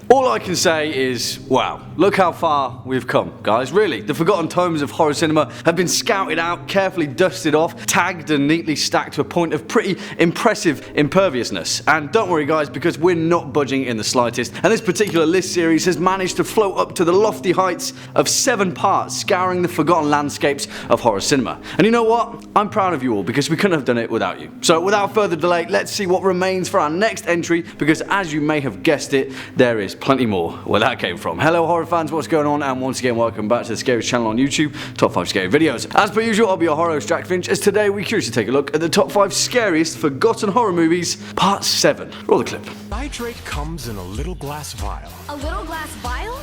All I can say is, wow, look how far we've come, guys. Really, the forgotten tomes of horror cinema have been scouted out, carefully dusted off, tagged and neatly stacked to a point of pretty impressive imperviousness. And don't worry guys, because we're not budging in the slightest, and this particular list series has managed to float up to the lofty heights of 7 parts, scouring the forgotten landscapes of horror cinema. And you know what? I'm proud of you all, because we couldn't have done it without you. So without further delay, let's see what remains for our next entry, because as you may have guessed it, there is plenty more where that came from. Hello horror fans, what's going on? And once again, welcome back to the Scariest channel on YouTube, Top 5 Scary Videos. As per usual, I'll be your horror host Jack Finch, as today we curiously take a look at the top 5 scariest forgotten horror movies, part 7. Roll the clip. Nitrate comes in a little glass vial. A little glass vial?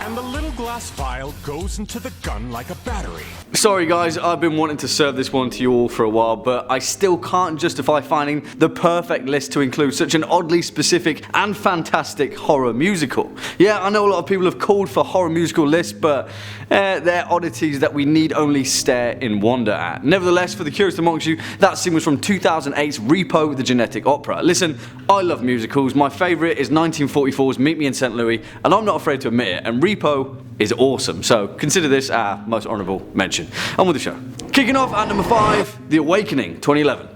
And the little glass vial goes into the gun like a battery. Sorry guys, I've been wanting to serve this one to you all for a while, but I still can't justify finding the perfect list to include such an oddly specific and fantastic horror musical. Yeah, I know a lot of people have called for horror musical lists, but they're oddities that we need only stare in wonder at. Nevertheless, for the curious amongst you, that scene was from 2008's Repo the Genetic Opera. Listen, I love musicals. My favourite is 1944's Meet Me in St. Louis, and I'm not afraid to admit it, and Repo is awesome, so consider this our most honourable mention. On with the show. Kicking off at number 5, The Awakening, 2011.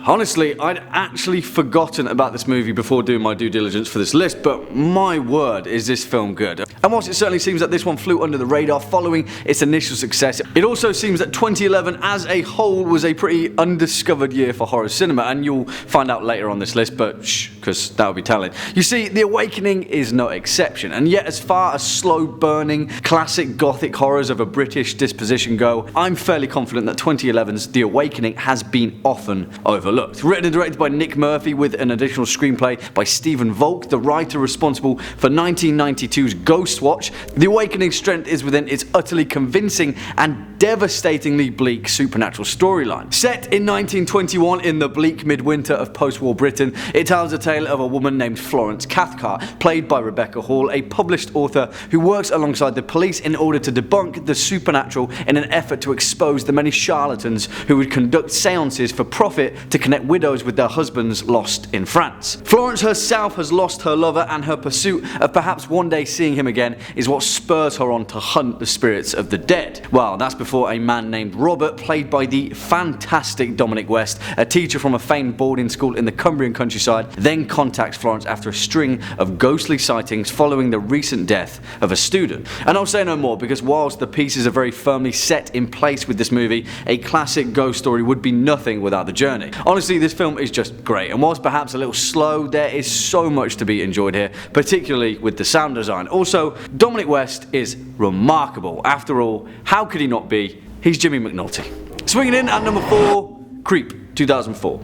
Honestly, I'd actually forgotten about this movie before doing my due diligence for this list, but my word is this film good. And whilst it certainly seems that this one flew under the radar following its initial success, it also seems that 2011 as a whole was a pretty undiscovered year for horror cinema, and you'll find out later on this list, but shh, because that would be telling. You see, The Awakening is no exception, and yet as far as slow-burning, classic gothic horrors of a British disposition go, I'm fairly confident that 2011's The Awakening has been often overlooked. Written and directed by Nick Murphy with an additional screenplay by Stephen Volk, the writer responsible for 1992's Ghost Watch, The Awakening's strength is within its utterly convincing and devastatingly bleak supernatural storyline. Set in 1921 in the bleak midwinter of post-war Britain, it tells a tale of a woman named Florence Cathcart, played by Rebecca Hall, a published author who works alongside the police in order to debunk the supernatural in an effort to expose the many charlatans who would conduct seances for profit to connect widows with their husbands lost in France. Florence herself has lost her lover, and her pursuit of perhaps one day seeing him again is what spurs her on to hunt the spirits of the dead. Well, that's before a man named Robert, played by the fantastic Dominic West, a teacher from a famed boarding school in the Cumbrian countryside, then contacts Florence after a string of ghostly sightings following the recent death of a student. And I'll say no more, because whilst the pieces are very firmly set in place with this movie, a classic ghost story would be nothing without the journey. Honestly, this film is just great, and whilst perhaps a little slow, there is so much to be enjoyed here, particularly with the sound design. Also, Dominic West is remarkable. After all, how could he not be? He's Jimmy McNulty. Swinging in at number 4, Creep, 2004.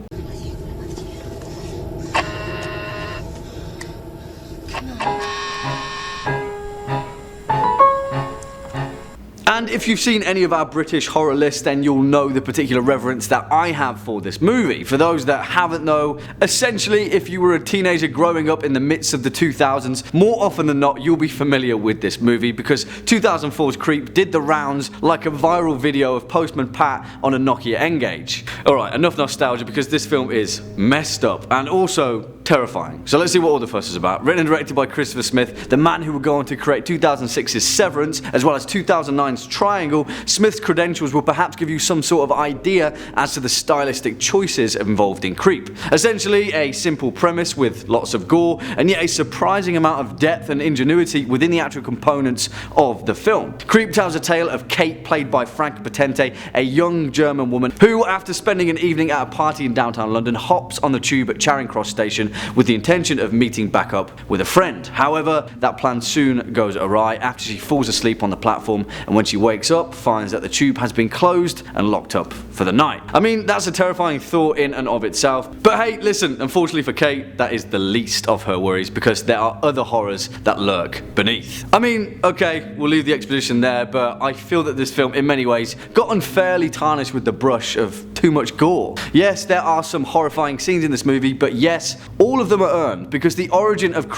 And if you've seen any of our British horror lists, then you'll know the particular reverence that I have for this movie. For those that haven't though, essentially if you were a teenager growing up in the midst of the 2000s, more often than not you'll be familiar with this movie, because 2004's Creep did the rounds like a viral video of Postman Pat on a Nokia N-Gage. Alright, enough nostalgia, because this film is messed up and also terrifying. So let's see what all the fuss is about. Written and directed by Christopher Smith, the man who would go on to create 2006's Severance, as well as 2009's Triangle, Smith's credentials will perhaps give you some sort of idea as to the stylistic choices involved in Creep. Essentially a simple premise with lots of gore, and yet a surprising amount of depth and ingenuity within the actual components of the film. Creep tells a tale of Kate, played by Frank Potente, a young German woman who, after spending an evening at a party in downtown London, hops on the tube at Charing Cross Station with the intention of meeting back up with a friend. However, that plan soon goes awry after she falls asleep on the platform, and when she wakes up, finds that the tube has been closed and locked up for the night. I mean, that's a terrifying thought in and of itself, but hey, listen, unfortunately for Kate, that is the least of her worries, because there are other horrors that lurk beneath. I mean, okay, we'll leave the exposition there, but I feel that this film in many ways got unfairly tarnished with the brush of too much gore. Yes, there are some horrifying scenes in this movie, but yes, all of them are earned, because the origin of the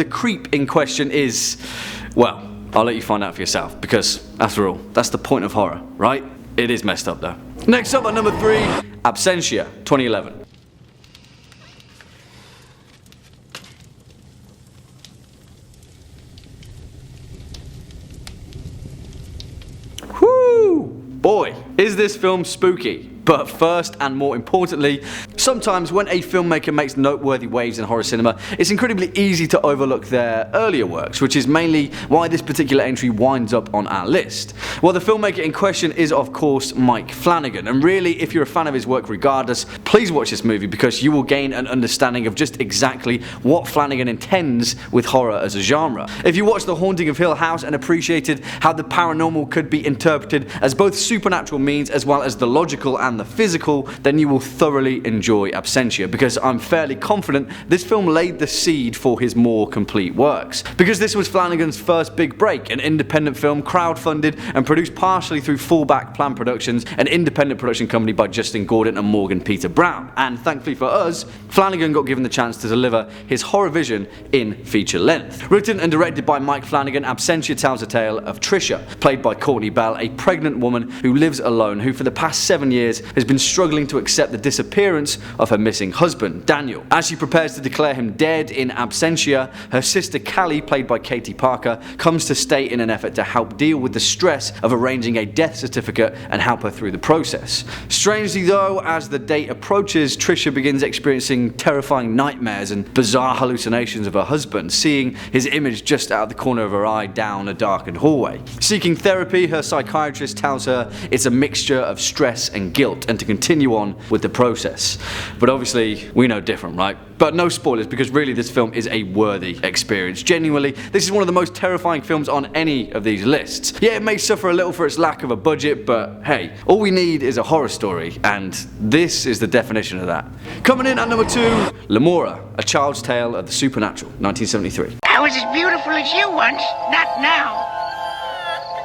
creep in question is, well, I'll let you find out for yourself, because after all, that's the point of horror, right? It is messed up though. Next up at number 3, Absentia, 2011. Whoo! Boy, is this film spooky. But first and more importantly, sometimes when a filmmaker makes noteworthy waves in horror cinema, it's incredibly easy to overlook their earlier works, which is mainly why this particular entry winds up on our list. Well, the filmmaker in question is of course Mike Flanagan, and really if you're a fan of his work regardless, please watch this movie because you will gain an understanding of just exactly what Flanagan intends with horror as a genre. If you watched The Haunting of Hill House and appreciated how the paranormal could be interpreted as both supernatural means as well as the logical and the physical, then you will thoroughly enjoy Absentia, because I'm fairly confident this film laid the seed for his more complete works. Because this was Flanagan's first big break, an independent film crowdfunded and produced partially through Fallback Plan Productions, an independent production company by Justin Gordon and Morgan Peter Brown. And thankfully for us, Flanagan got given the chance to deliver his horror vision in feature length. Written and directed by Mike Flanagan, Absentia tells a tale of Trisha, played by Courtney Bell, a pregnant woman who lives alone, who for the past 7 years has been struggling to accept the disappearance of her missing husband, Daniel. As she prepares to declare him dead in absentia, her sister Callie, played by Katie Parker, comes to stay in an effort to help deal with the stress of arranging a death certificate and help her through the process. Strangely though, as the date approaches, Trisha begins experiencing terrifying nightmares and bizarre hallucinations of her husband, seeing his image just out of the corner of her eye down a darkened hallway. Seeking therapy, her psychiatrist tells her it's a mixture of stress and guilt, and to continue on with the process. But obviously, we know different, right? But no spoilers, because really this film is a worthy experience. Genuinely, this is one of the most terrifying films on any of these lists. Yeah, it may suffer a little for its lack of a budget, but hey, all we need is a horror story, and this is the definition of that. Coming in at number 2, Lamora, A Child's Tale of the Supernatural, 1973. I was as beautiful as you once, not now.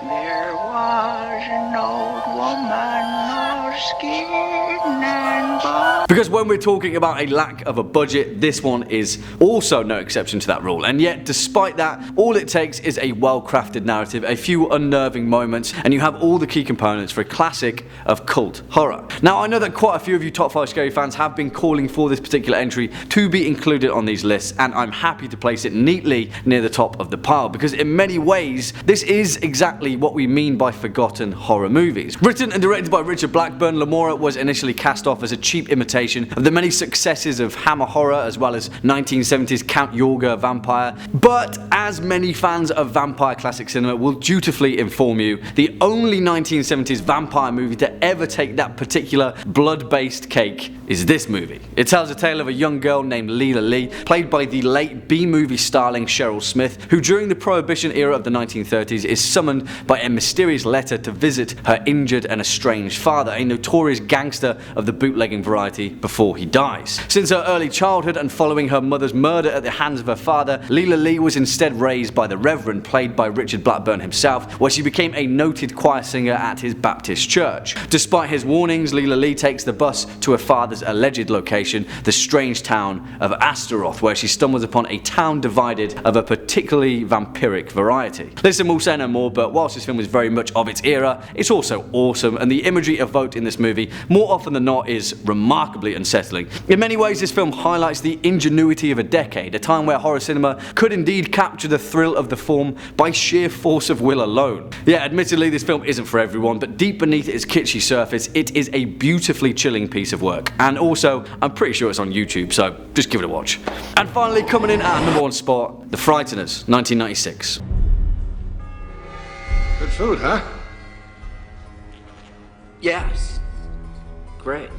There was an old woman, all skin and bone. Because when we're talking about a lack of a budget, this one is also no exception to that rule. And yet, despite that, all it takes is a well-crafted narrative, a few unnerving moments, and you have all the key components for a classic of cult horror. Now, I know that quite a few of you Top 5 Scary fans have been calling for this particular entry to be included on these lists, and I'm happy to place it neatly near the top of the pile, because in many ways, this is exactly what we mean by forgotten horror movies. Written and directed by Richard Blackburn, Lamora was initially cast off as a cheap imitation of the many successes of Hammer horror as well as 1970s Count Yorga vampire. But as many fans of vampire classic cinema will dutifully inform you, the only 1970s vampire movie to ever take that particular blood-based cake is this movie. It tells a tale of a young girl named Leela Lee, played by the late B-movie starling Cheryl Smith, who during the Prohibition era of the 1930s is summoned by a mysterious letter to visit her injured and estranged father, a notorious gangster of the bootlegging variety, before he dies. Since her early childhood and following her mother's murder at the hands of her father, Leela Lee was instead raised by the Reverend, played by Richard Blackburn himself, where she became a noted choir singer at his Baptist church. Despite his warnings, Leela Lee takes the bus to her father's alleged location, the strange town of Astaroth, where she stumbles upon a town divided of a particularly vampiric variety. Listen, we'll say no more, but whilst this film is very much of its era, it's also awesome, and the imagery evoked in this movie more often than not is remarkably unsettling. In many ways, this film highlights the ingenuity of a decade, a time where horror cinema could indeed capture the thrill of the form by sheer force of will alone. Yeah, admittedly, this film isn't for everyone, but deep beneath its kitschy surface, it is a beautifully chilling piece of work. And also, I'm pretty sure it's on YouTube, so just give it a watch. And finally, coming in at number 1 spot, The Frighters, 1996. Good food, huh? Yes. Great.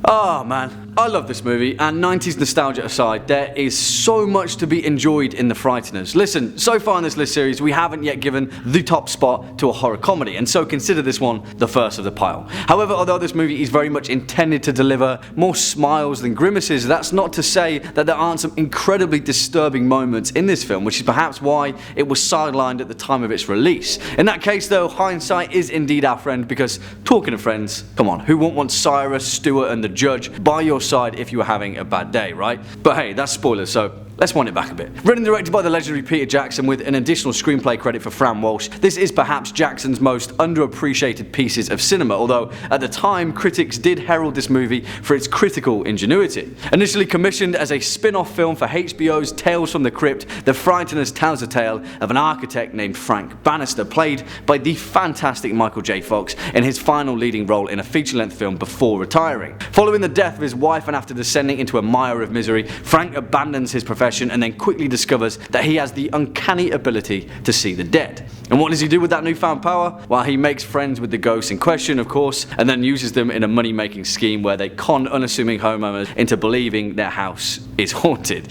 Oh man, I love this movie, and 90s nostalgia aside, there is so much to be enjoyed in The Frighteners. Listen, so far in this list series, we haven't yet given the top spot to a horror comedy, and so consider this one the first of the pile. However, although this movie is very much intended to deliver more smiles than grimaces, that's not to say that there aren't some incredibly disturbing moments in this film, which is perhaps why it was sidelined at the time of its release. In that case though, hindsight is indeed our friend, because talking of friends, come on, who wouldn't want Cyrus, Stuart and the Judge by your side if you were having a bad day, right? But hey, that's spoilers, so Let's wind it back a bit. Written and directed by the legendary Peter Jackson with an additional screenplay credit for Fran Walsh, this is perhaps Jackson's most underappreciated pieces of cinema, although at the time critics did herald this movie for its critical ingenuity. Initially commissioned as a spin-off film for HBO's Tales from the Crypt, The Frighters tells the tale of an architect named Frank Bannister, played by the fantastic Michael J. Fox in his final leading role in a feature-length film before retiring. Following the death of his wife and after descending into a mire of misery, Frank abandons his profession and then quickly discovers that he has the uncanny ability to see the dead. And what does he do with that newfound power? Well, he makes friends with the ghosts in question, of course, and then uses them in a money-making scheme where they con unassuming homeowners into believing their house is haunted.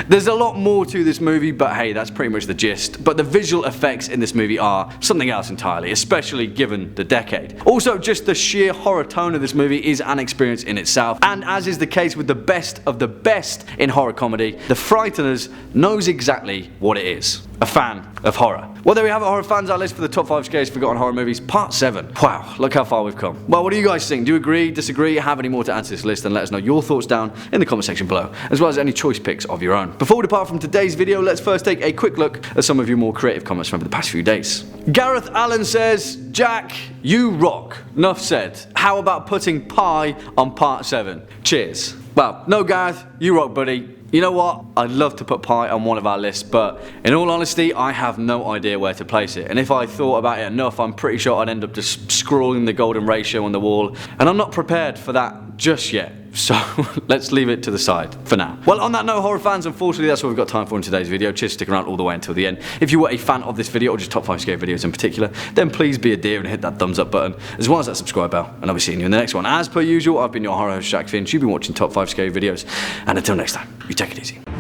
There's a lot more to this movie, but hey, that's pretty much the gist. But the visual effects in this movie are something else entirely, especially given the decade. Also, just the sheer horror tone of this movie is an experience in itself, and as is the case with the best of the best in horror comedy, The Frighteners knows exactly what it is. A fan of horror. Well, there we have it, horror fans, our list for the top 5 scariest forgotten horror movies, part 7. Wow, look how far we've come. Well, what do you guys think? Do you agree, disagree, have any more to add to this list? Then let us know your thoughts down in the comment section below, as well as any choice picks of your own. Before we depart from today's video, let's first take a quick look at some of your more creative comments from over the past few days. Gareth Allen says, Jack, you rock. Enough said. How about putting pie on part 7? Cheers. Well, no Gareth, you rock, buddy. You know what? I'd love to put pie on one of our lists, but in all honesty, I have no idea where to place it. And if I thought about it enough, I'm pretty sure I'd end up just scrawling the golden ratio on the wall. And I'm not prepared for that just yet. So let's leave it to the side for now. Well, on that note, horror fans, unfortunately that's what we've got time for in today's video. Cheers for sticking around all the way until the end. If you were a fan of this video, or just top 5 scary videos in particular, then please be a dear and hit that thumbs up button, as well as that subscribe bell, and I'll be seeing you in the next one. As per usual, I've been your horror host, Jack Finch. You've been watching top 5 scary videos, and until next time, you take it easy.